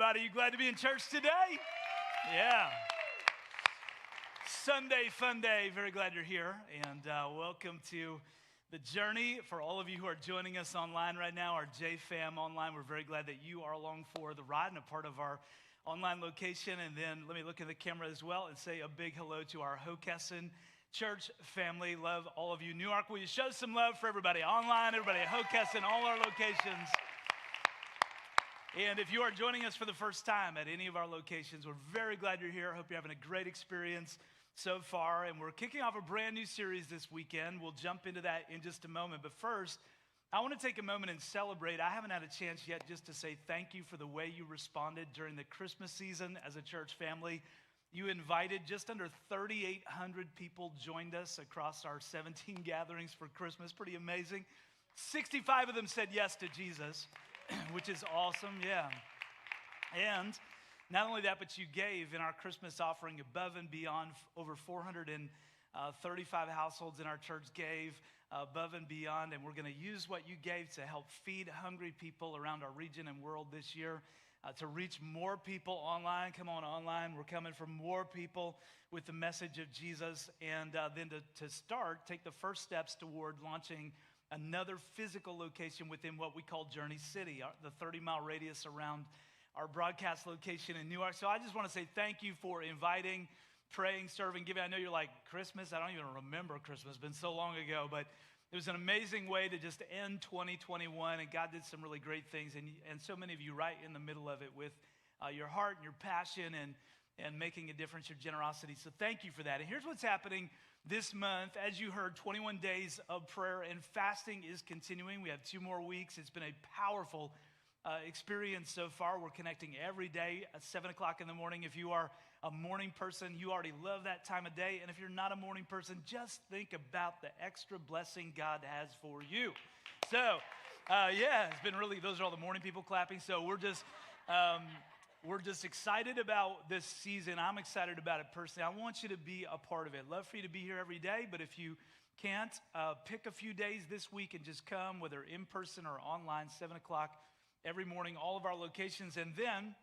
everybody. You glad to be in church today? Yeah. Sunday, fun day. Very glad you're here. And welcome to the journey. For all of you who are joining us online right now, our JFam online, we're very glad that you are along for the ride and a part of our online location. And then let me look in the camera as well and say a big hello to our Hockessin church family. Love all of you. Newark, will you show some love for everybody online, everybody at Hockessin, all our locations. And if you are joining us for the first time at any of our locations, we're very glad you're here. I hope you're having a great experience so far. And we're kicking off a brand new series this weekend. We'll jump into that in just a moment. But first, I want to take a moment and celebrate. I haven't had a chance yet just to say thank you for the way you responded during the Christmas season as a church family. You invited just under 3,800 people joined us across our 17 gatherings for Christmas. Pretty amazing. 65 of them said yes to Jesus, which is awesome, yeah. And not only that, but you gave in our Christmas offering above and beyond. Over 435 households in our church gave above and beyond, and we're going to use what you gave to help feed hungry people around our region and world this year, to reach more people online. Come on, online. We're coming for more people with the message of Jesus, and then to take the first steps toward launching another physical location within what we call Journey City, the 30-mile radius around our broadcast location in Newark. So I just want to say thank you for inviting, praying, serving, giving. I know you're like, Christmas? I don't even remember Christmas. It's been so long ago, but it was an amazing way to just end 2021, and God did some really great things, and so many of you right in the middle of it with your heart and your passion and making a difference, your generosity. So thank you for that. And here's what's happening this month. As you heard, 21 days of prayer and fasting is continuing. We have 2 more weeks. It's been a powerful experience so far. We're connecting every day at 7 o'clock in the morning. If you are a morning person, you already love that time of day. And if you're not a morning person, just think about the extra blessing God has for you. So, it's been really, those are all the morning people clapping. So we're just excited about this season. I'm excited about it personally. I want you to be a part of it. Love for you to be here every day, but if you can't, pick a few days this week and just come, whether in person or online, 7 o'clock every morning, all of our locations. And then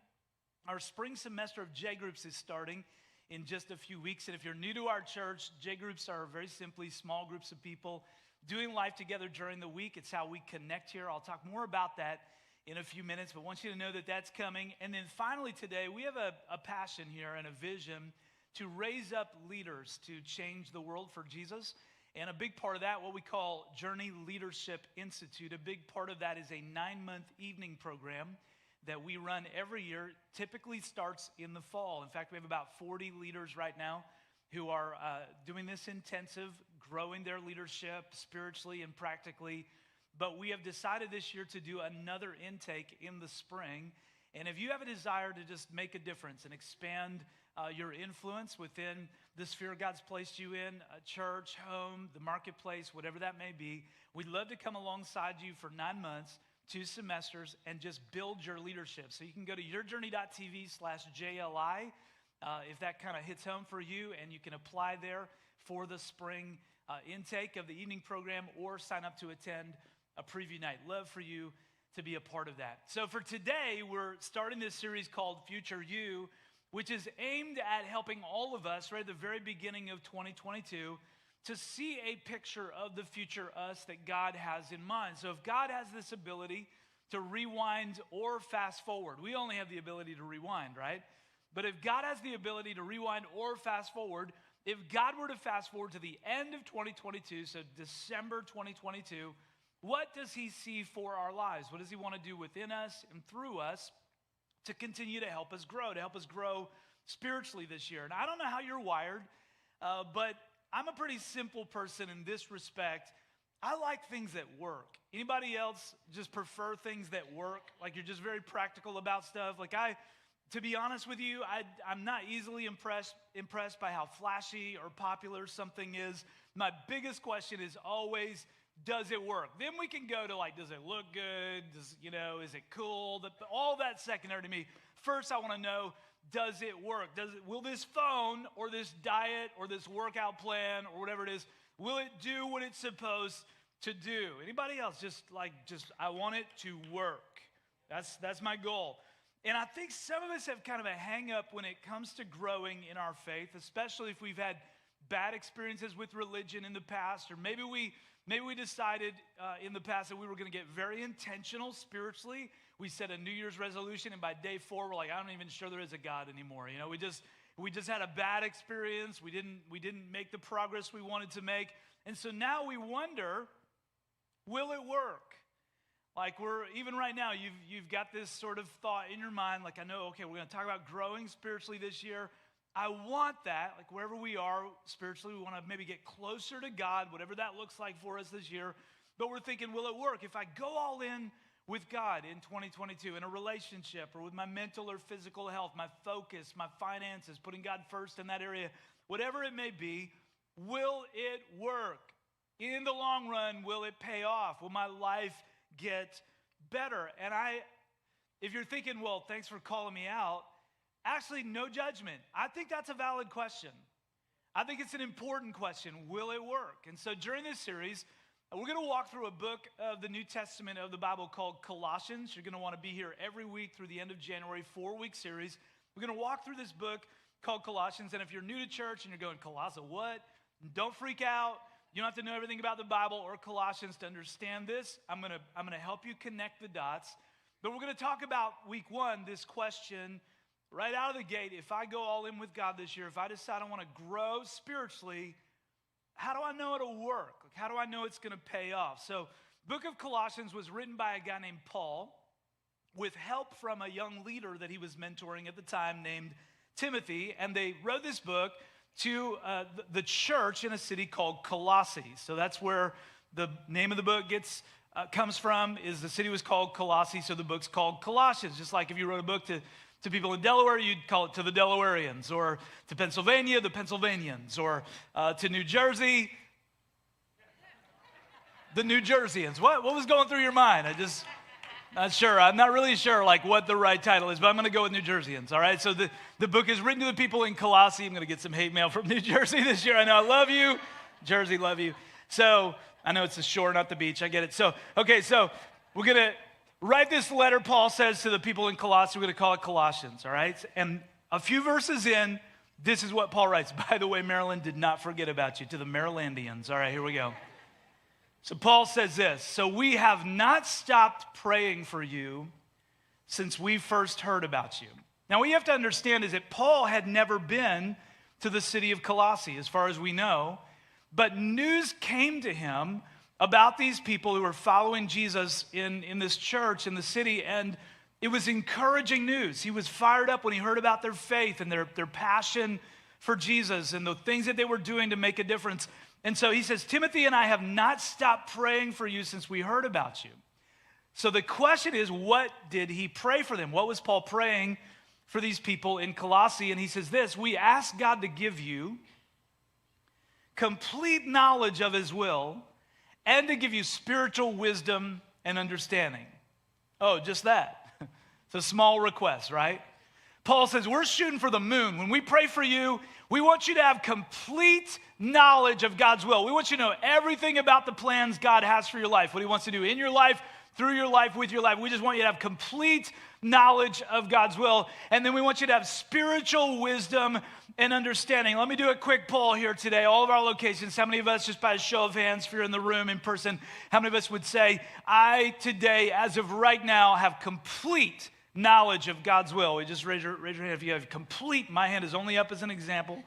our spring semester of J Groups is starting in just a few weeks. And if you're new to our church, J Groups are very simply small groups of people doing life together during the week. It's how we connect here. I'll talk more about that in a few minutes, but I want you to know that that's coming. And then finally today, we have a passion here and a vision to raise up leaders to change the world for Jesus. And a big part of that, what we call Journey Leadership Institute, a big part of that is a 9-month evening program that we run every year, typically starts in the fall. In fact, we have about 40 leaders right now who are doing this intensive, growing their leadership spiritually and practically. But we have decided this year to do another intake in the spring. And if you have a desire to just make a difference and expand your influence within the sphere God's placed you in, a church, home, the marketplace, whatever that may be, we'd love to come alongside you for 9 months, 2 semesters, and just build your leadership. So you can go to yourjourney.tv/JLI if that kind of hits home for you, and you can apply there for the spring intake of the evening program or sign up to attend a preview night. Love for you to be a part of that. So for today, we're starting this series called Future You, which is aimed at helping all of us right at the very beginning of 2022 to see a picture of the future us that God has in mind. So if God has this ability to rewind or fast forward, we only have the ability to rewind, right? But if God has the ability to rewind or fast forward, if God were to fast forward to the end of 2022, so December 2022, what does he see for our lives? What does he want to do within us and through us to continue to help us grow spiritually this year? And I don't know how you're wired, but I'm a pretty simple person in this respect. I like things that work. Anybody else just prefer things that work? Like you're just very practical about stuff? Like to be honest with you, I'm not easily impressed by how flashy or popular something is. My biggest question is always, does it work? Then we can go to like, does it look good? Is it cool? All that's secondary to me. First, I want to know, does it work? Will this phone or this diet or this workout plan or whatever it is, will it do what it's supposed to do? Anybody else? I want it to work. That's my goal. And I think some of us have kind of a hang up when it comes to growing in our faith, especially if we've had bad experiences with religion in the past, or maybe we decided in the past that we were going to get very intentional spiritually. We set a New Year's resolution, and by day 4, we're like, I'm not even sure there is a God anymore. You know, we just had a bad experience. We didn't make the progress we wanted to make, and so now we wonder, will it work? Like even right now, you've got this sort of thought in your mind, like, I know, okay, we're going to talk about growing spiritually this year. I want that, like wherever we are spiritually, we want to maybe get closer to God, whatever that looks like for us this year. But we're thinking, will it work? If I go all in with God in 2022, in a relationship or with my mental or physical health, my focus, my finances, putting God first in that area, whatever it may be, will it work? In the long run, will it pay off? Will my life get better? And if you're thinking, well, thanks for calling me out, actually, no judgment. I think that's a valid question. I think it's an important question. Will it work? And so during this series, we're going to walk through a book of the New Testament of the Bible called Colossians. You're going to want to be here every week through the end of January, 4-week series. We're going to walk through this book called Colossians. And if you're new to church and you're going, Colossa, what? Don't freak out. You don't have to know everything about the Bible or Colossians to understand this. I'm going to help you connect the dots. But we're going to talk about week 1, this question right out of the gate. If I go all in with God this year, if I decide I want to grow spiritually, how do I know it'll work? Like, how do I know it's going to pay off? So, book of Colossians was written by a guy named Paul with help from a young leader that he was mentoring at the time named Timothy. And they wrote this book to the church in a city called Colossae. So that's where the name of the book comes from, is the city was called Colossae, so the book's called Colossians. Just like if you wrote a book to people in Delaware, you'd call it To the Delawareans, or to Pennsylvania, the Pennsylvanians, or to New Jersey, the New Jerseyans. What was going through your mind? Not sure. I'm not really sure like what the right title is, but I'm going to go with New Jerseyans, all right? So the book is written to the people in Colossae. I'm going to get some hate mail from New Jersey this year. I know, I love you. Jersey, love you. So I know it's the shore, not the beach. I get it. So we're going to write this letter, Paul says, to the people in Colossae. We're going to call it Colossians, all right? And a few verses in, this is what Paul writes. By the way, Maryland did not forget about you. To the Marylandians. All right, here we go. So Paul says this: so we have not stopped praying for you since we first heard about you. Now, what you have to understand is that Paul had never been to the city of Colossae, as far as we know, but news came to him about these people who were following Jesus in this church in the city, and it was encouraging news. He was fired up when he heard about their faith and their passion for Jesus and the things that they were doing to make a difference. And so he says, Timothy and I have not stopped praying for you since we heard about you. So the question is, what did he pray for them? What was Paul praying for these people in Colossae? And he says this: we ask God to give you complete knowledge of his will and to give you spiritual wisdom and understanding. Oh, just that. It's a small request, right? Paul says, we're shooting for the moon. When we pray for you, we want you to have complete knowledge of God's will. We want you to know everything about the plans God has for your life, what he wants to do in your life, through your life, with your life. We just want you to have complete knowledge of God's will. And then we want you to have spiritual wisdom and understanding. Let me do a quick poll here today. All of our locations, how many of us, just by a show of hands, if you're in the room in person, how many of us would say, I today, as of right now, have complete knowledge of God's will? We just raise your hand if you have complete. My hand is only up as an example.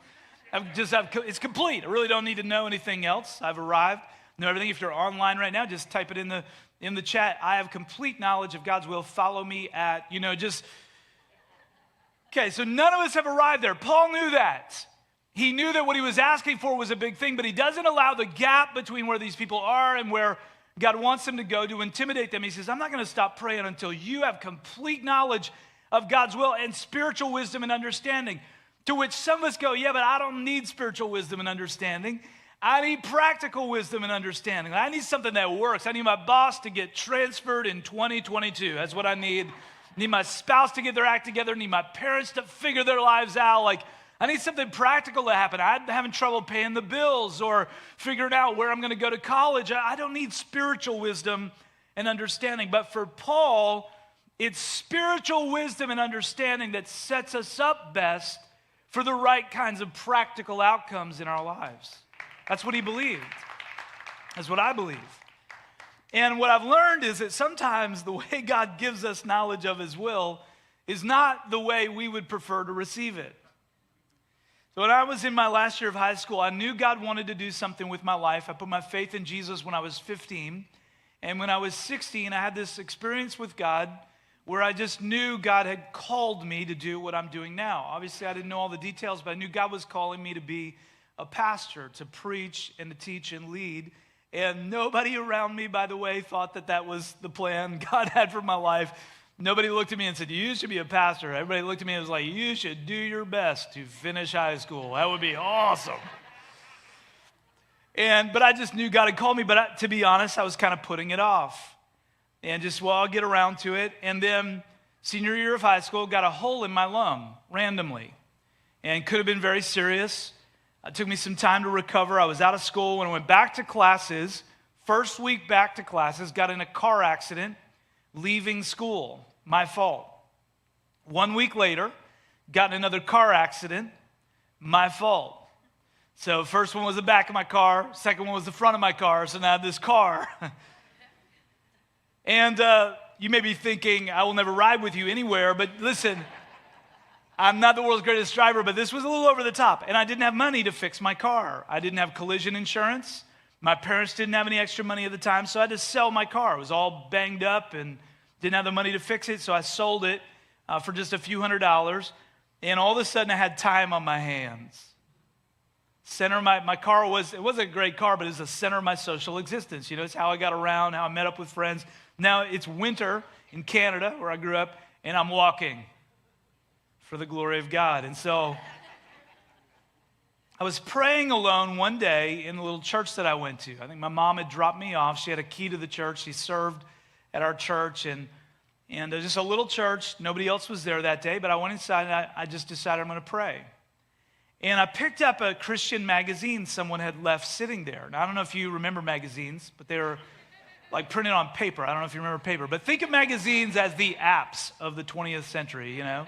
It's complete. I really don't need to know anything else. I've arrived. Know everything. If you're online right now, just type it in the chat. I have complete knowledge of God's will. Follow me at, Okay, so none of us have arrived there. Paul knew that. He knew that what he was asking for was a big thing, but he doesn't allow the gap between where these people are and where God wants them to go to intimidate them. He says, I'm not going to stop praying until you have complete knowledge of God's will and spiritual wisdom and understanding. To which some of us go, yeah, but I don't need spiritual wisdom and understanding. I need practical wisdom and understanding. I need something that works. I need my boss to get transferred in 2022. That's what I need. I need my spouse to get their act together. I need my parents to figure their lives out. Like, I need something practical to happen. I'm having trouble paying the bills or figuring out where I'm going to go to college. I don't need spiritual wisdom and understanding. But for Paul, It's spiritual wisdom and understanding that sets us up best for the right kinds of practical outcomes in our lives. That's what he believed. That's what I believe. And what I've learned is that sometimes the way God gives us knowledge of his will is not the way we would prefer to receive it. So when I was in my last year of high school, I knew God wanted to do something with my life. I put my faith in Jesus when I was 15. And when I was 16, I had this experience with God where I just knew God had called me to do what I'm doing now. Obviously, I didn't know all the details, but I knew God was calling me to be a pastor, to preach and to teach and lead. And nobody around me, by the way, thought that that was the plan God had for my life. Nobody looked at me and said, you should be a pastor. Everybody looked at me and was like, you should do your best to finish high school. That would be awesome. But I just knew God had called me. But to be honest, I was kind of putting it off. And just, well, I'll get around to it. And then senior year of high school, got a hole in my lung randomly. And could have been very serious. It took me some time to recover. I was out of school. When I went back to classes, first week back to classes, got in a car accident leaving school. My fault. 1 week later, got in another car accident. My fault. So first one was the back of my car. Second one was the front of my car. So now I have this car. And you may be thinking, I will never ride with you anywhere. But listen, I'm not the world's greatest driver, but this was a little over the top. And I didn't have money to fix my car. I didn't have collision insurance. My parents didn't have any extra money at the time, so I had to sell my car. It was all banged up and didn't have the money to fix it, so I sold it for just a few $100s. And all of a sudden, I had time on my hands. My car it wasn't a great car, but it was the center of my social existence. You know, it's how I got around, how I met up with friends. Now it's winter in Canada, where I grew up, and I'm walking for the glory of God. And so I was praying alone one day in the little church that I went to. I think my mom had dropped me off. She had a key to the church. She served at our church, and just a little church. Nobody else was there that day, but I went inside, and I just decided I'm going to pray. And I picked up a Christian magazine someone had left sitting there. Now, I don't know if you remember magazines, but they were like printed on paper. I don't know if you remember paper, but think of magazines as the apps of the 20th century, you know.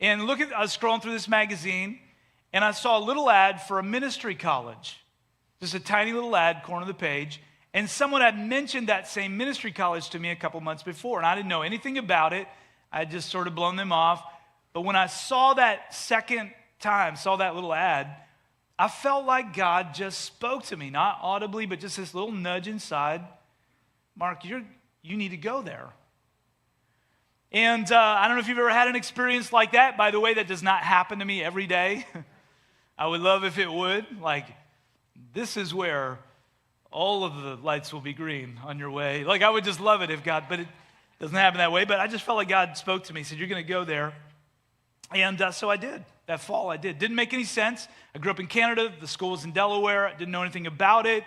And I was scrolling through this magazine, and I saw a little ad for a ministry college. Just a tiny little ad, corner of the page. And someone had mentioned that same ministry college to me a couple months before, and I didn't know anything about it. I had just sort of blown them off. But when I saw that second time, saw that little ad, I felt like God just spoke to me, not audibly, but just this little nudge inside. Mark, you need to go there. And I don't know if you've ever had an experience like that. By the way, that does not happen to me every day. I would love if it would. Like, this is where all of the lights will be green on your way. Like, I would just love it but it doesn't happen that way. But I just felt like God spoke to me, said, you're going to go there. And so I did. That fall, I did. Didn't make any sense. I grew up in Canada. The school was in Delaware. I didn't know anything about it.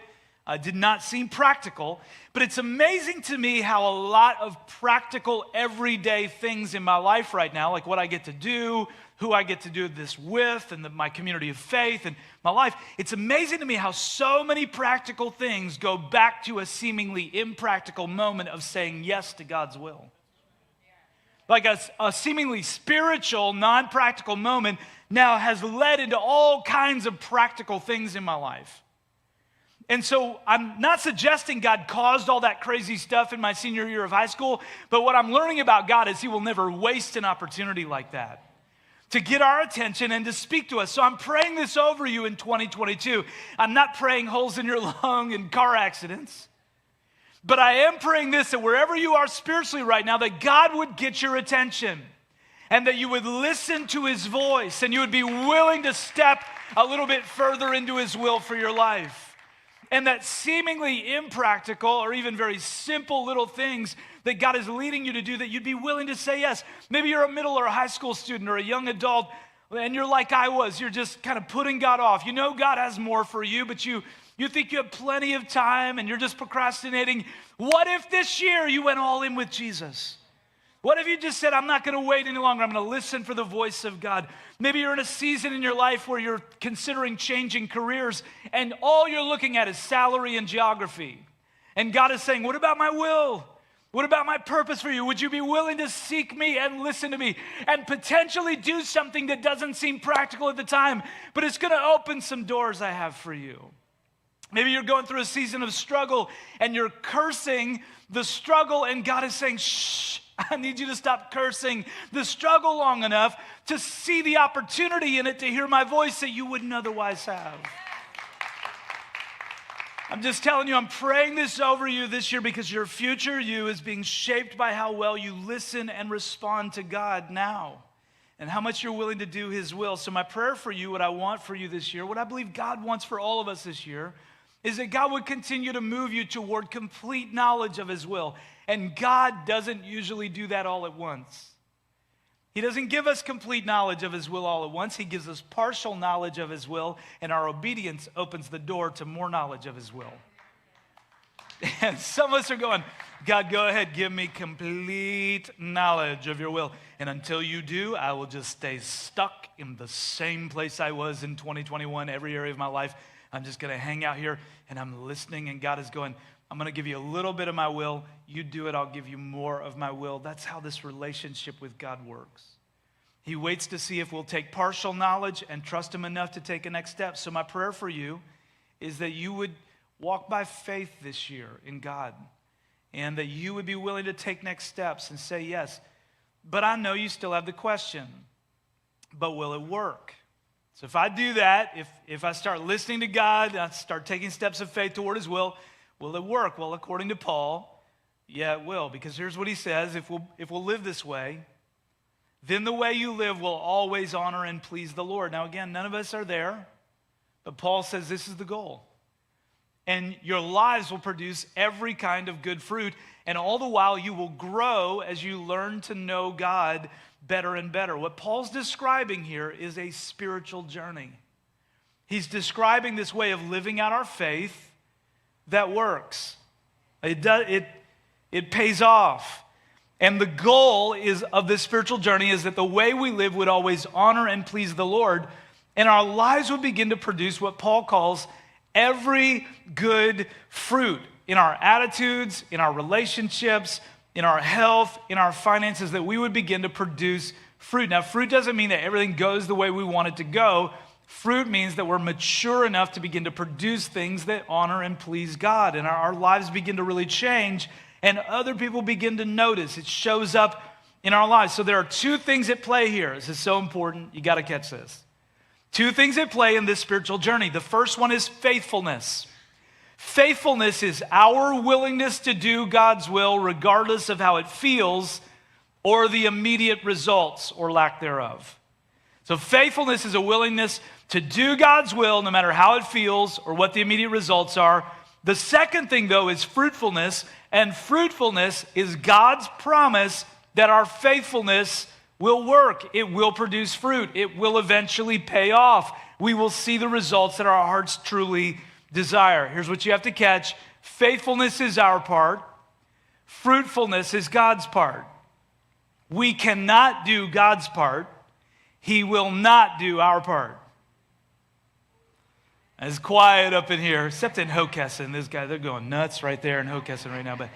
Did not seem practical. But it's amazing to me how a lot of practical, everyday things in my life right now, like what I get to do, who I get to do this with, and my community of faith and my life, it's amazing to me how so many practical things go back to a seemingly impractical moment of saying yes to God's will. Like a seemingly spiritual, non-practical moment now has led into all kinds of practical things in my life. And so I'm not suggesting God caused all that crazy stuff in my senior year of high school, but what I'm learning about God is he will never waste an opportunity like that to get our attention and to speak to us. So I'm praying this over you in 2022. I'm not praying holes in your lung and car accidents, but I am praying this, that wherever you are spiritually right now, that God would get your attention and that you would listen to his voice and you would be willing to step a little bit further into his will for your life. And that seemingly impractical or even very simple little things that God is leading you to do, that you'd be willing to say yes. Maybe you're a middle or a high school student or a young adult, and you're like I was. You're just kind of putting God off. You know God has more for you, but you think you have plenty of time, and you're just procrastinating. What if this year you went all in with Jesus? What if you just said, I'm not going to wait any longer. I'm going to listen for the voice of God. Maybe you're in a season in your life where you're considering changing careers and all you're looking at is salary and geography. And God is saying, what about my will? What about my purpose for you? Would you be willing to seek me and listen to me and potentially do something that doesn't seem practical at the time, but it's going to open some doors I have for you? Maybe you're going through a season of struggle and you're cursing the struggle, and God is saying, shh, I need you to stop cursing the struggle long enough to see the opportunity in it, to hear my voice that you wouldn't otherwise have. I'm just telling you, I'm praying this over you this year because your future you is being shaped by how well you listen and respond to God now and how much you're willing to do His will. So my prayer for you, what I want for you this year, what I believe God wants for all of us this year, is that God would continue to move you toward complete knowledge of His will. And God doesn't usually do that all at once. He doesn't give us complete knowledge of His will all at once. He gives us partial knowledge of His will, and our obedience opens the door to more knowledge of His will. And some of us are going, God, go ahead, give me complete knowledge of your will. And until you do, I will just stay stuck in the same place I was in 2021, every area of my life. I'm just going to hang out here, and I'm listening, and God is going, I'm going to give you a little bit of my will. You do it, I'll give you more of my will. That's how this relationship with God works. He waits to see if we'll take partial knowledge and trust Him enough to take a next step. So my prayer for you is that you would walk by faith this year in God, and that you would be willing to take next steps and say yes. But I know you still have the question, but will it work? So if I do that, if I start listening to God, I start taking steps of faith toward His will it work? Well, according to Paul, yeah, it will. Because here's what he says, if we'll live this way, then the way you live will always honor and please the Lord. Now again, none of us are there, but Paul says this is the goal. And your lives will produce every kind of good fruit, and all the while you will grow as you learn to know God better and better. What Paul's describing here is a spiritual journey. He's describing this way of living out our faith that works. It pays off. And the goal of this spiritual journey is that the way we live would always honor and please the Lord, and our lives would begin to produce what Paul calls every good fruit in our attitudes, in our relationships, in our health, in our finances, that we would begin to produce fruit. Now, fruit doesn't mean that everything goes the way we want it to go. Fruit means that we're mature enough to begin to produce things that honor and please God, and our lives begin to really change, and other people begin to notice. It shows up in our lives. So there are two things at play here. This is so important. You got to catch this. Two things at play in this spiritual journey. The first one is faithfulness. Faithfulness is our willingness to do God's will regardless of how it feels or the immediate results or lack thereof. So faithfulness is a willingness to do God's will no matter how it feels or what the immediate results are. The second thing, though, is fruitfulness, and fruitfulness is God's promise that our faithfulness will work. It will produce fruit. It will eventually pay off. We will see the results that our hearts truly desire. Here's what you have to catch. Faithfulness is our part. Fruitfulness is God's part. We cannot do God's part. He will not do our part. It's quiet up in here, except in Hockessin. They're going nuts right there in Hockessin right now. But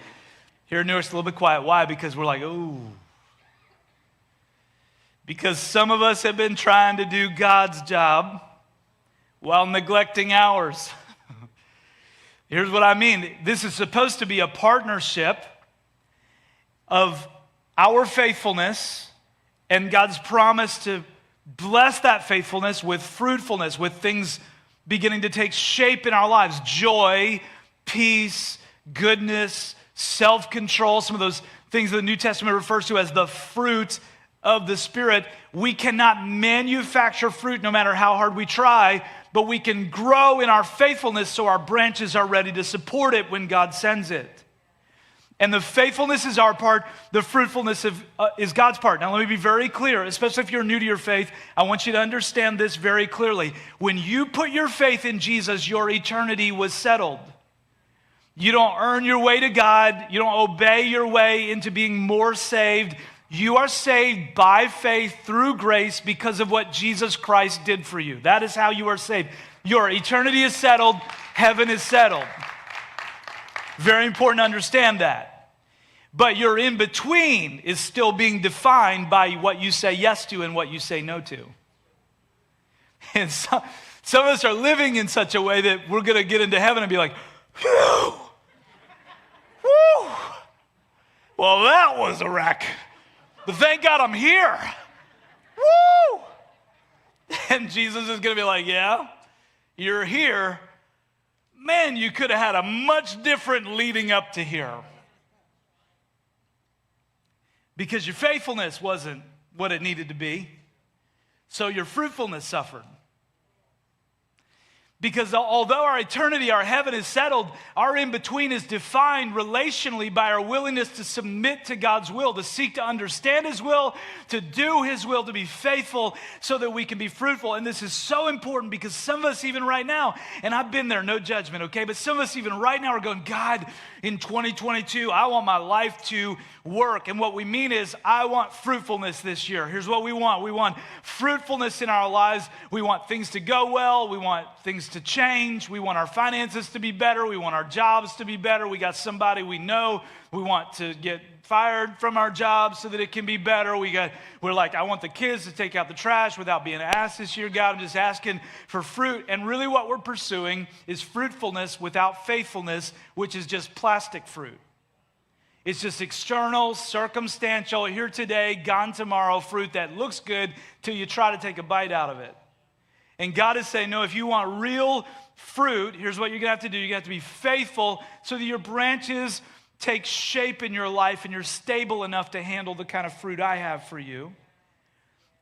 here in Newark, it's a little bit quiet. Why? Because we're like, ooh. Because some of us have been trying to do God's job while neglecting ours. Here's what I mean. This is supposed to be a partnership of our faithfulness and God's promise to bless that faithfulness with fruitfulness, with things beginning to take shape in our lives. Joy, peace, goodness, self-control, some of those things the New Testament refers to as the fruit of the Spirit. We cannot manufacture fruit no matter how hard we try, but we can grow in our faithfulness so our branches are ready to support it when God sends it. And the faithfulness is our part, the fruitfulness is God's part. Now let me be very clear, especially if you're new to your faith, I want you to understand this very clearly. When you put your faith in Jesus, your eternity was settled. You don't earn your way to God. You don't obey your way into being more saved. You are saved by faith through grace because of what Jesus Christ did for you. That is how you are saved. Your eternity is settled. Heaven is settled. Very important to understand that. But your in-between is still being defined by what you say yes to and what you say no to. And some of us are living in such a way that we're going to get into heaven and be like, whew, whew, well, that was a wreck. But thank God I'm here. Woo! And Jesus is going to be like, yeah, you're here. Man, you could have had a much different leading up to here. Because your faithfulness wasn't what it needed to be. So your fruitfulness suffered. Because although our eternity, our heaven is settled, our in-between is defined relationally by our willingness to submit to God's will, to seek to understand His will, to do His will, to be faithful so that we can be fruitful. And this is so important because some of us even right now, and I've been there, no judgment, okay? But some of us even right now are going, God, in 2022, I want my life to work. And what we mean is, I want fruitfulness this year. Here's what we want. We want fruitfulness in our lives. We want things to go well. We want things to change. We want our finances to be better. We want our jobs to be better. We got somebody we know. We want to get fired from our jobs so that it can be better. We're like, I want the kids to take out the trash without being asked this year. God, I'm just asking for fruit. And really what we're pursuing is fruitfulness without faithfulness, which is just plastic fruit. It's just external, circumstantial, here today, gone tomorrow fruit that looks good till you try to take a bite out of it. And God is saying, no, if you want real fruit, here's what you're going to have to do. You're going to have to be faithful so that your branches take shape in your life and you're stable enough to handle the kind of fruit I have for you.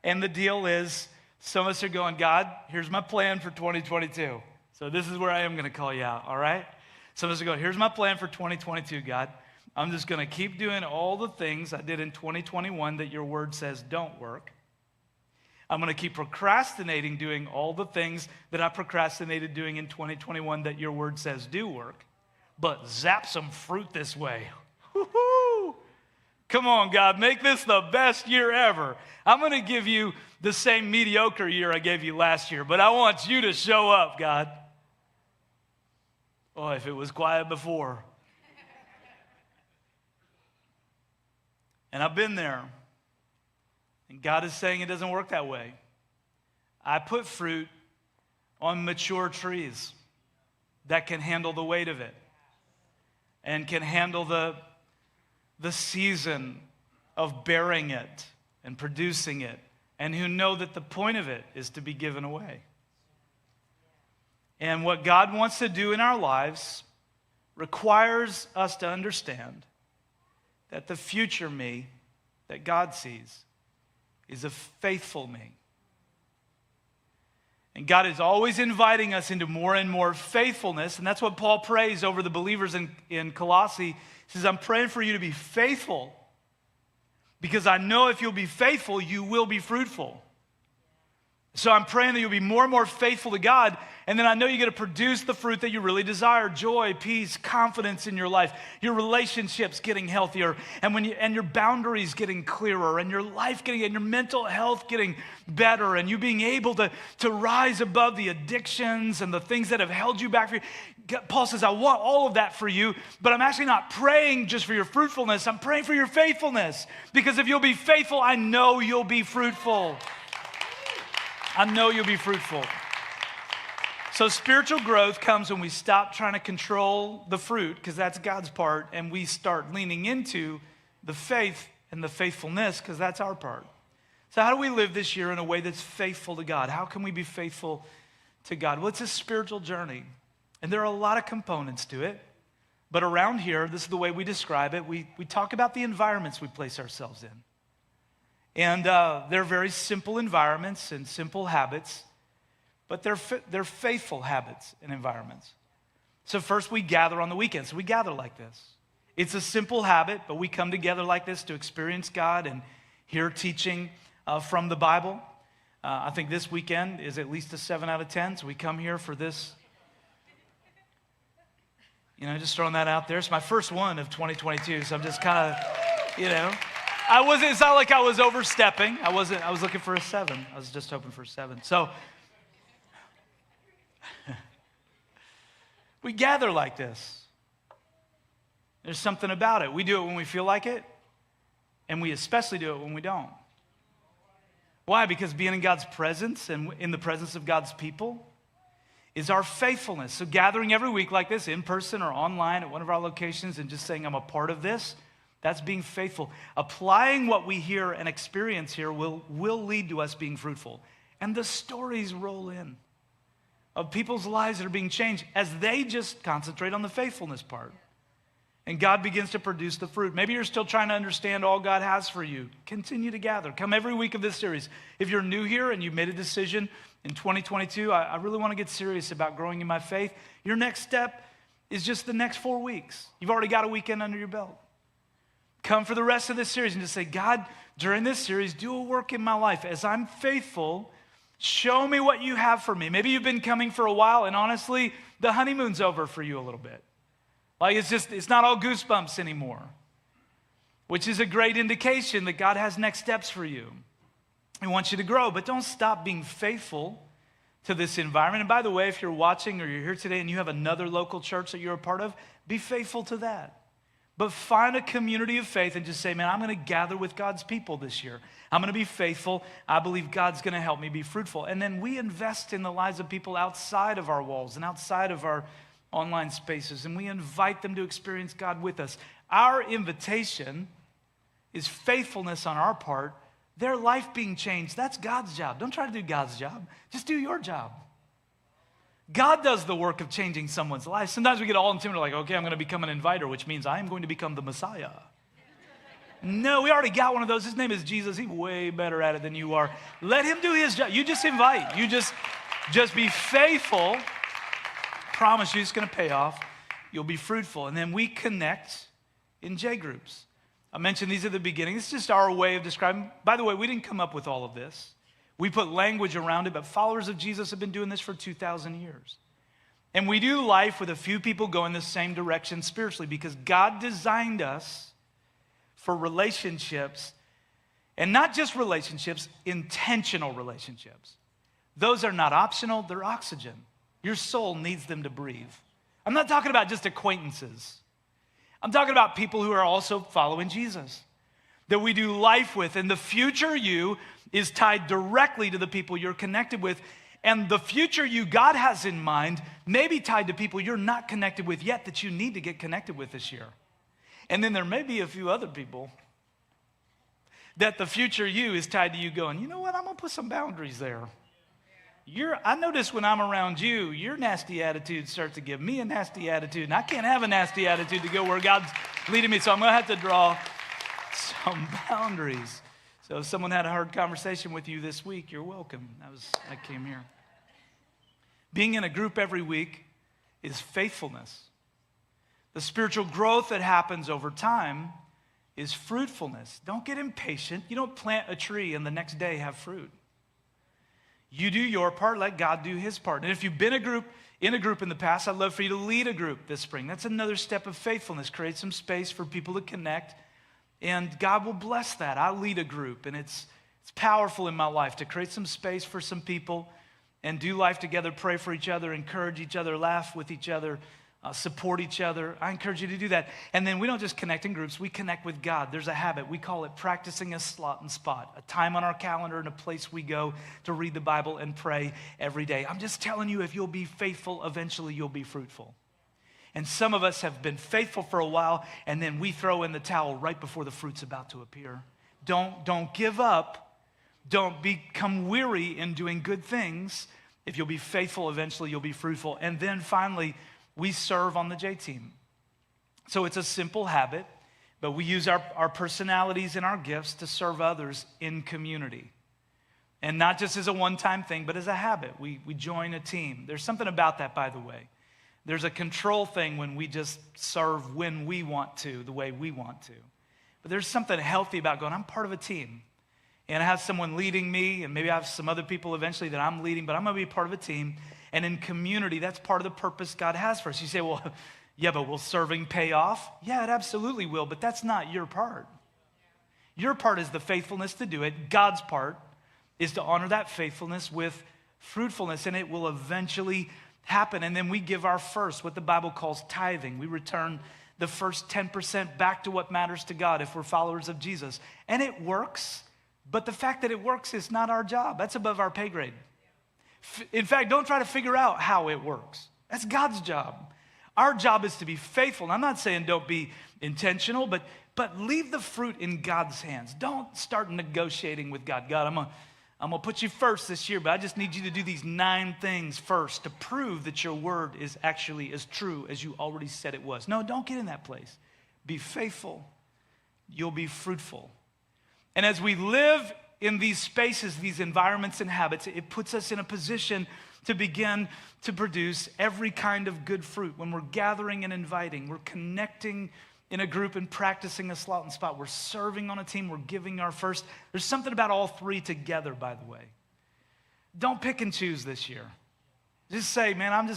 And the deal is, some of us are going, God, here's my plan for 2022. So this is where I am going to call you out, all right? Some of us are going, here's my plan for 2022, God. I'm just going to keep doing all the things I did in 2021 that your word says don't work. I'm going to keep procrastinating doing all the things that I procrastinated doing in 2021 that your word says do work. But zap some fruit this way. Woo-hoo! Come on, God, make this the best year ever. I'm going to give you the same mediocre year I gave you last year, but I want you to show up, God. Oh, if it was quiet before. And I've been there. And God is saying it doesn't work that way. I put fruit on mature trees that can handle the weight of it and can handle the season of bearing it and producing it, and who know that the point of it is to be given away. And what God wants to do in our lives requires us to understand that the future me that God sees is a faithful me. And God is always inviting us into more and more faithfulness, and that's what Paul prays over the believers in Colossae. He says, I'm praying for you to be faithful, because I know if you'll be faithful, you will be fruitful. So I'm praying that you'll be more and more faithful to God, and then I know you're going to produce the fruit that you really desire: joy, peace, confidence in your life, your relationships getting healthier, and your boundaries getting clearer, and your life and your mental health getting better, and you being able to rise above the addictions and the things that have held you back. Paul says, I want all of that for you, but I'm actually not praying just for your fruitfulness. I'm praying for your faithfulness, because if you'll be faithful, I know you'll be fruitful. I know you'll be fruitful. So spiritual growth comes when we stop trying to control the fruit, because that's God's part, and we start leaning into the faith and the faithfulness, because that's our part. So how do we live this year in a way that's faithful to God? How can we be faithful to God? Well, it's a spiritual journey, and there are a lot of components to it. But around here, this is the way we describe it. We talk about the environments we place ourselves in. And they're very simple environments and simple habits, but they're faithful habits and environments. So first, we gather on the weekends. We gather like this. It's a simple habit, but we come together like this to experience God and hear teaching from the Bible. I think this weekend is at least a 7 out of 10, so we come here for this. Just throwing that out there. It's my first one of 2022, so I'm just kind of, it's not like I was overstepping. I was looking for a 7. I was just hoping for a 7. So we gather like this. There's something about it. We do it when we feel like it, and we especially do it when we don't. Why? Because being in God's presence and in the presence of God's people is our faithfulness. So gathering every week like this, in person or online at one of our locations, and just saying, I'm a part of this, that's being faithful. Applying what we hear and experience here will lead to us being fruitful. And the stories roll in of people's lives that are being changed as they just concentrate on the faithfulness part. And God begins to produce the fruit. Maybe you're still trying to understand all God has for you. Continue to gather. Come every week of this series. If you're new here and you made a decision in 2022, I really want to get serious about growing in my faith. Your next step is just the next 4 weeks. You've already got a weekend under your belt. Come for the rest of this series and just say, God, during this series, do a work in my life. As I'm faithful, show me what you have for me. Maybe you've been coming for a while, and honestly, the honeymoon's over for you a little bit. Like it's not all goosebumps anymore, which is a great indication that God has next steps for you. He wants you to grow, but don't stop being faithful to this environment. And by the way, if you're watching or you're here today and you have another local church that you're a part of, be faithful to that. But find a community of faith and just say, man, I'm going to gather with God's people this year. I'm going to be faithful. I believe God's going to help me be fruitful. And then we invest in the lives of people outside of our walls and outside of our online spaces, and we invite them to experience God with us. Our invitation is faithfulness on our part, their life being changed. That's God's job. Don't try to do God's job. Just do your job. God does the work of changing someone's life. Sometimes we get all intimidated, like, okay, I'm going to become an inviter, which means I am going to become the Messiah. No, we already got one of those. His name is Jesus. He's way better at it than you are. Let him do his job. You just invite. You just be faithful. Promise you it's going to pay off. You'll be fruitful. And then we connect in J groups. I mentioned these at the beginning. It's just our way of describing. By the way, we didn't come up with all of this. We put language around it, but followers of Jesus have been doing this for 2,000 years. And we do life with a few people going the same direction spiritually because God designed us for relationships, and not just relationships, intentional relationships. Those are not optional, they're oxygen. Your soul needs them to breathe. I'm not talking about just acquaintances. I'm talking about people who are also following Jesus, that we do life with. And the future you is tied directly to the people you're connected with. And the future you God has in mind may be tied to people you're not connected with yet that you need to get connected with this year. And then there may be a few other people that the future you is tied to you going, you know what, I'm going to put some boundaries there. I notice when I'm around you, your nasty attitude starts to give me a nasty attitude, and I can't have a nasty attitude to go where God's leading me, so I'm going to have to draw some boundaries. So if someone had a hard conversation with you this week, you're welcome. I came here. Being in a group every week is faithfulness. The spiritual growth that happens over time is fruitfulness. Don't get impatient. You don't plant a tree and the next day have fruit. You do your part, let God do his part. And if you've been in a group in the past, I'd love for you to lead a group this spring. That's another step of faithfulness. Create some space for people to connect, and God will bless that. I lead a group, and it's powerful in my life to create some space for some people and do life together, pray for each other, encourage each other, laugh with each other, support each other. I encourage you to do that. And then we don't just connect in groups, we connect with God. There's a habit. We call it practicing a slot and spot, a time on our calendar and a place we go to read the Bible and pray every day. I'm just telling you, if you'll be faithful, eventually you'll be fruitful. And some of us have been faithful for a while, and then we throw in the towel right before the fruit's about to appear. Don't give up. Don't become weary in doing good things. If you'll be faithful, eventually you'll be fruitful. And then finally, we serve on the J team. So it's a simple habit, but we use our personalities and our gifts to serve others in community. And not just as a one-time thing, but as a habit. We join a team. There's something about that, by the way. There's a control thing when we just serve when we want to, the way we want to. But there's something healthy about going, I'm part of a team. And I have someone leading me, and maybe I have some other people eventually that I'm leading, but I'm going to be part of a team. And in community, that's part of the purpose God has for us. You say, well, yeah, but will serving pay off? Yeah, it absolutely will, but that's not your part. Your part is the faithfulness to do it. God's part is to honor that faithfulness with fruitfulness, and it will eventually happen. And then we give our first, what the Bible calls tithing. We return the first 10% back to what matters to God if we're followers of Jesus. And it works, but the fact that it works is not our job. That's above our pay grade. In fact, don't try to figure out how it works. That's God's job. Our job is to be faithful. And I'm not saying don't be intentional, but leave the fruit in God's hands. Don't start negotiating with God. God, I'm gonna put you first this year, but I just need you to do these 9 things first to prove that your word is actually as true as you already said it was. No, don't get in that place. Be faithful. You'll be fruitful. And as we live in these spaces, these environments and habits, it puts us in a position to begin to produce every kind of good fruit. When we're gathering and inviting, we're connecting in a group and practicing a slot and spot. We're serving on a team. We're giving our first. There's something about all 3 together, by the way. Don't pick and choose this year. Just say, man,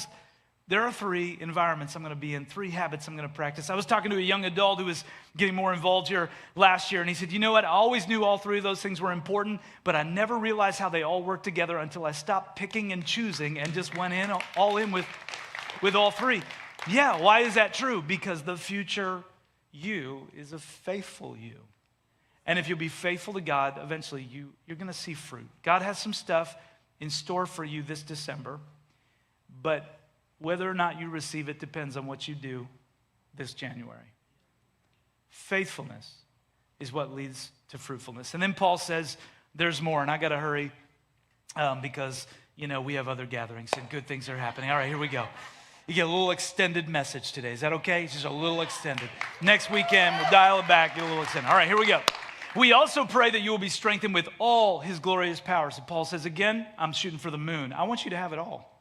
there are 3 environments I'm going to be in, 3 habits I'm going to practice. I was talking to a young adult who was getting more involved here last year, and he said, you know what? I always knew all 3 of those things were important, but I never realized how they all work together until I stopped picking and choosing and just went all in with all 3. Yeah, why is that true? Because the future you is a faithful you. And if you'll be faithful to God, eventually you're going to see fruit. God has some stuff in store for you this December, but whether or not you receive it depends on what you do this January. Faithfulness is what leads to fruitfulness. And then Paul says there's more, and I got to hurry because, we have other gatherings and good things are happening. All right, here we go. You get a little extended message today. Is that okay? It's just a little extended. Next weekend, we'll dial it back, get a little extended. All right, here we go. We also pray that you will be strengthened with all his glorious powers. And Paul says, again, I'm shooting for the moon. I want you to have it all.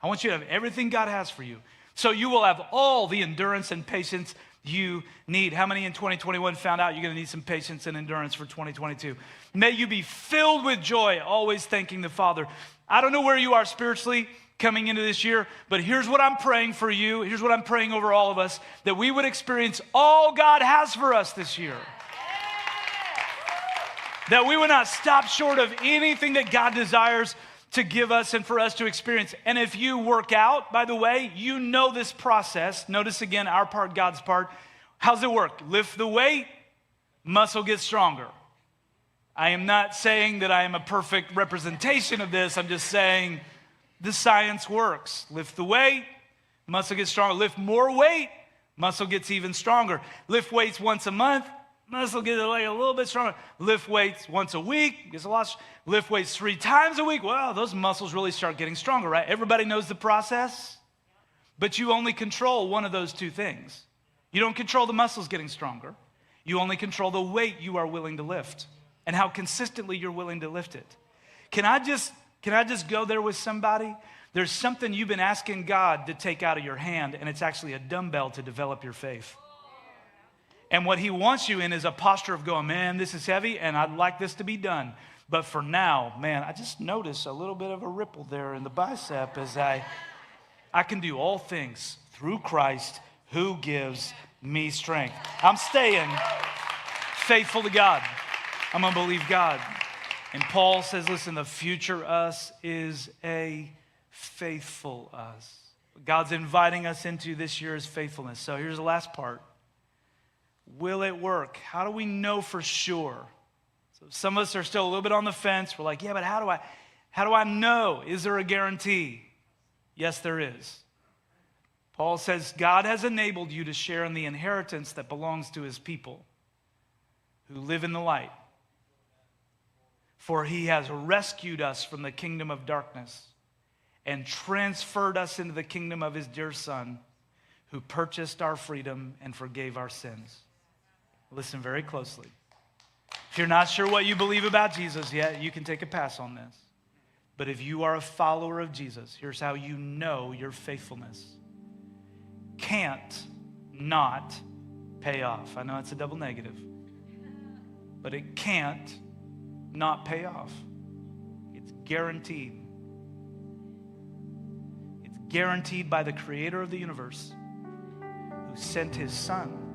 I want you to have everything God has for you. So you will have all the endurance and patience you need. How many in 2021 found out you're going to need some patience and endurance for 2022? May you be filled with joy, always thanking the Father. I don't know where you are spiritually coming into this year, but here's what I'm praying for you. Here's what I'm praying over all of us, that we would experience all God has for us this year. That we would not stop short of anything that God desires to give us and for us to experience. And if you work out, by the way, you know this process. Notice again, our part, God's part. How's it work? Lift the weight, muscle gets stronger. I am not saying that I am a perfect representation of this. I'm just saying the science works. Lift the weight, muscle gets stronger. Lift more weight, muscle gets even stronger. Lift weights once a month, muscle gets like a little bit stronger. Lift weights once a week, gets a lot. Lift weights 3 times a week. Well, those muscles really start getting stronger, right? Everybody knows the process, but you only control one of those 2 things. You don't control the muscles getting stronger. You only control the weight you are willing to lift and how consistently you're willing to lift it. Can I just go there with somebody? There's something you've been asking God to take out of your hand, and it's actually a dumbbell to develop your faith. And what he wants you in is a posture of going, man, this is heavy, and I'd like this to be done. But for now, man, I just noticed a little bit of a ripple there in the bicep as I can do all things through Christ who gives me strength. I'm staying faithful to God. I'm going to believe God. And Paul says, listen, the future us is a faithful us. What God's inviting us into this year is faithfulness. So here's the last part. Will it work? How do we know for sure? So some of us are still a little bit on the fence. We're like, yeah, but how do I know? Is there a guarantee? Yes, there is. Paul says, God has enabled you to share in the inheritance that belongs to his people who live in the light. For he has rescued us from the kingdom of darkness and transferred us into the kingdom of his dear Son, who purchased our freedom and forgave our sins. Listen very closely. If you're not sure what you believe about Jesus yet, you can take a pass on this. But if you are a follower of Jesus, here's how you know your faithfulness can't not pay off. I know it's a double negative, but it can't not pay off. It's guaranteed. It's guaranteed by the creator of the universe, who sent his Son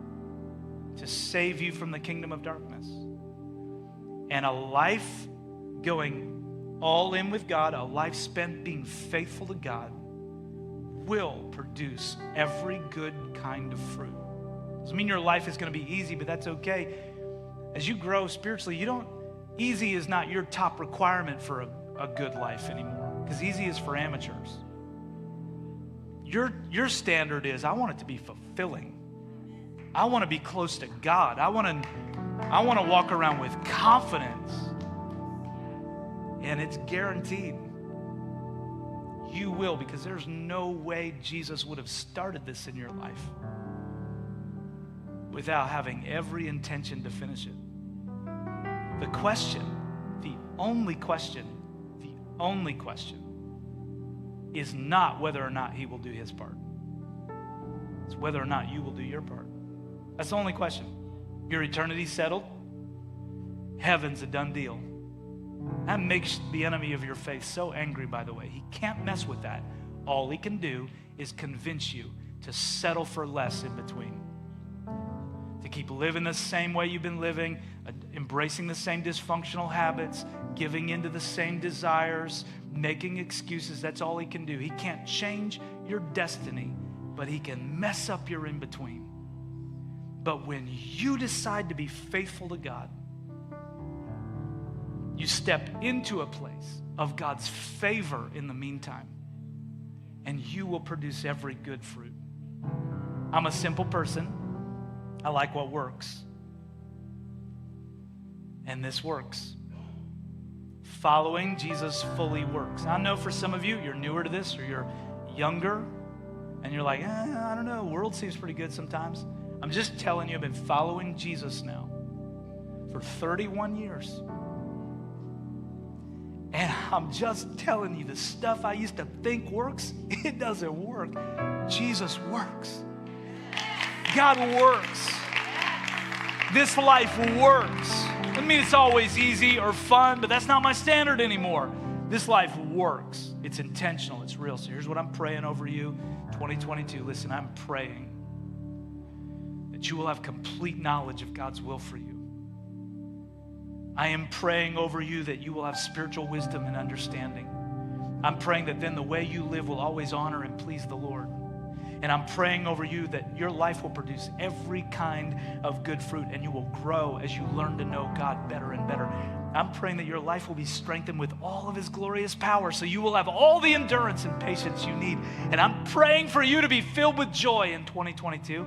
to save you from the kingdom of darkness. And a life going all in with God, a life spent being faithful to God, will produce every good kind of fruit. Doesn't mean your life is going to be easy, but that's okay. As you grow spiritually, easy is not your top requirement for a good life anymore, because easy is for amateurs. Your standard is, I want it to be fulfilling. I want to be close to God. I want to walk around with confidence. And it's guaranteed. You will, because there's no way Jesus would have started this in your life without having every intention to finish it. The only question is not whether or not he will do his part. It's whether or not you will do your part. That's the only question. Your eternity's settled. Heaven's a done deal. That makes the enemy of your faith so angry, by the way. He can't mess with that. All he can do is convince you to settle for less in between. To keep living the same way you've been living, embracing the same dysfunctional habits, giving into the same desires, making excuses. That's all he can do. He can't change your destiny, but he can mess up your in-between. But when you decide to be faithful to God, you step into a place of God's favor in the meantime, and you will produce every good fruit. I'm a simple person. I like what works. And this works. Following Jesus fully works. I know for some of you, you're newer to this, or you're younger, and you're like, I don't know, the world seems pretty good sometimes. I'm just telling you, I've been following Jesus now for 31 years. And I'm just telling you, the stuff I used to think works, it doesn't work. Jesus works. God works. This life works. Doesn't mean it's always easy or fun, but that's not my standard anymore. This life works. It's intentional. It's real. So here's what I'm praying over you, 2022. Listen, I'm praying that you will have complete knowledge of God's will for you. I am praying over you that you will have spiritual wisdom and understanding. I'm praying that then the way you live will always honor and please the Lord. And I'm praying over you that your life will produce every kind of good fruit, and you will grow as you learn to know God better and better. I'm praying that your life will be strengthened with all of his glorious power, so you will have all the endurance and patience you need. And I'm praying for you to be filled with joy in 2022.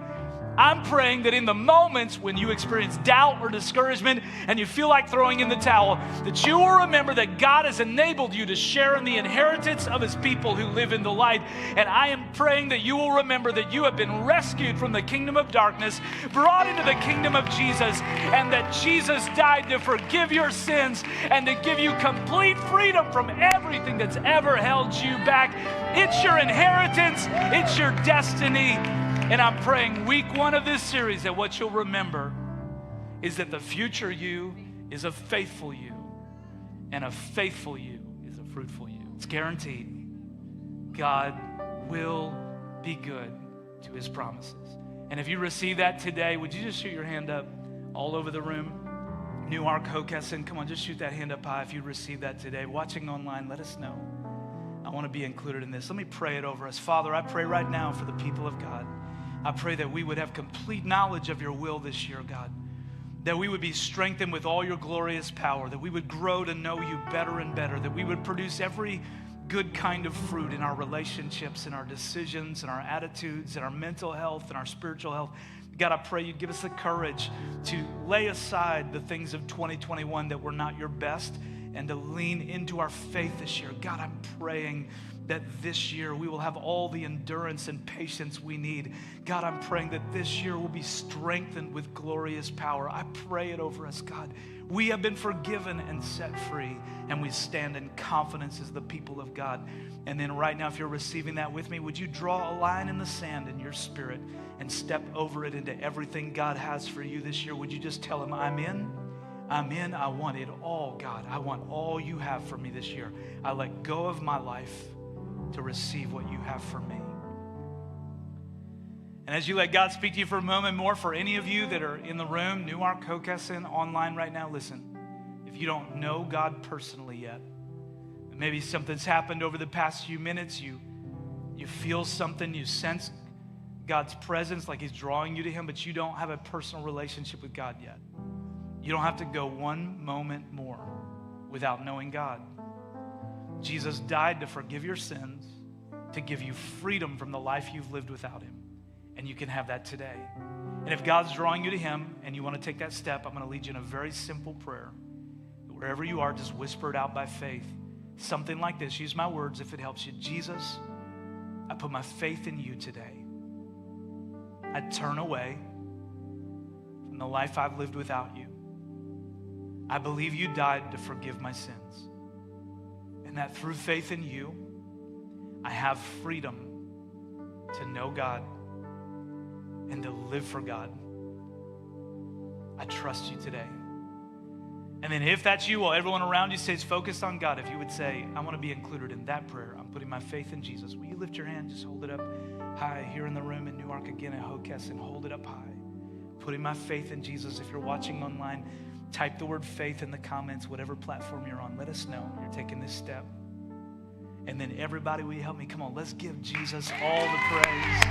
I'm praying that in the moments when you experience doubt or discouragement and you feel like throwing in the towel, that you will remember that God has enabled you to share in the inheritance of his people who live in the light. And I am praying that you will remember that you have been rescued from the kingdom of darkness, brought into the kingdom of Jesus, and that Jesus died to forgive your sins and to give you complete freedom from everything that's ever held you back. It's your inheritance. It's your destiny. And I'm praying week 1 of this series that what you'll remember is that the future you is a faithful you, and a faithful you is a fruitful you. It's guaranteed. God will be good to his promises. And if you receive that today, would you just shoot your hand up all over the room? Newark, Hockessin, come on, just shoot that hand up high if you receive that today. Watching online, let us know. I want to be included in this. Let me pray it over us. Father, I pray right now for the people of God. I pray that we would have complete knowledge of your will this year, God. That we would be strengthened with all your glorious power. That we would grow to know you better and better. That we would produce every good kind of fruit in our relationships, in our decisions, in our attitudes, in our mental health, in our spiritual health. God, I pray you'd give us the courage to lay aside the things of 2021 that were not your best and to lean into our faith this year. God, I'm praying that this year we will have all the endurance and patience we need. God, I'm praying that this year will be strengthened with glorious power. I pray it over us, God. We have been forgiven and set free, and we stand in confidence as the people of God. And then right now, if you're receiving that with me, would you draw a line in the sand in your spirit and step over it into everything God has for you this year? Would you just tell him, I'm in? I'm in. I want it all, God. I want all you have for me this year. I let go of my life to receive what you have for me. And as you let God speak to you for a moment more, for any of you that are in the room, Newark, Hockessin, online right now, listen, if you don't know God personally yet, maybe something's happened over the past few minutes, you feel something, you sense God's presence, like he's drawing you to him, but you don't have a personal relationship with God yet. You don't have to go one moment more without knowing God. Jesus died to forgive your sins, to give you freedom from the life you've lived without him. And you can have that today. And if God's drawing you to him and you want to take that step, I'm going to lead you in a very simple prayer. Wherever you are, just whisper it out by faith. Something like this. Use my words if it helps you. Jesus, I put my faith in you today. I turn away from the life I've lived without you. I believe you died to forgive my sins. And that through faith in you, I have freedom to know God and to live for God. I trust you today. And then if that's you, while everyone around you stays focused on God, if you would say, I want to be included in that prayer. I'm putting my faith in Jesus. Will you lift your hand? Just hold it up high here in the room in Newark, again at Hocus, and hold it up high. Putting my faith in Jesus. If you're watching online, type the word faith in the comments, whatever platform you're on. Let us know you're taking this step. And then everybody, will you help me? Come on, let's give Jesus all the praise.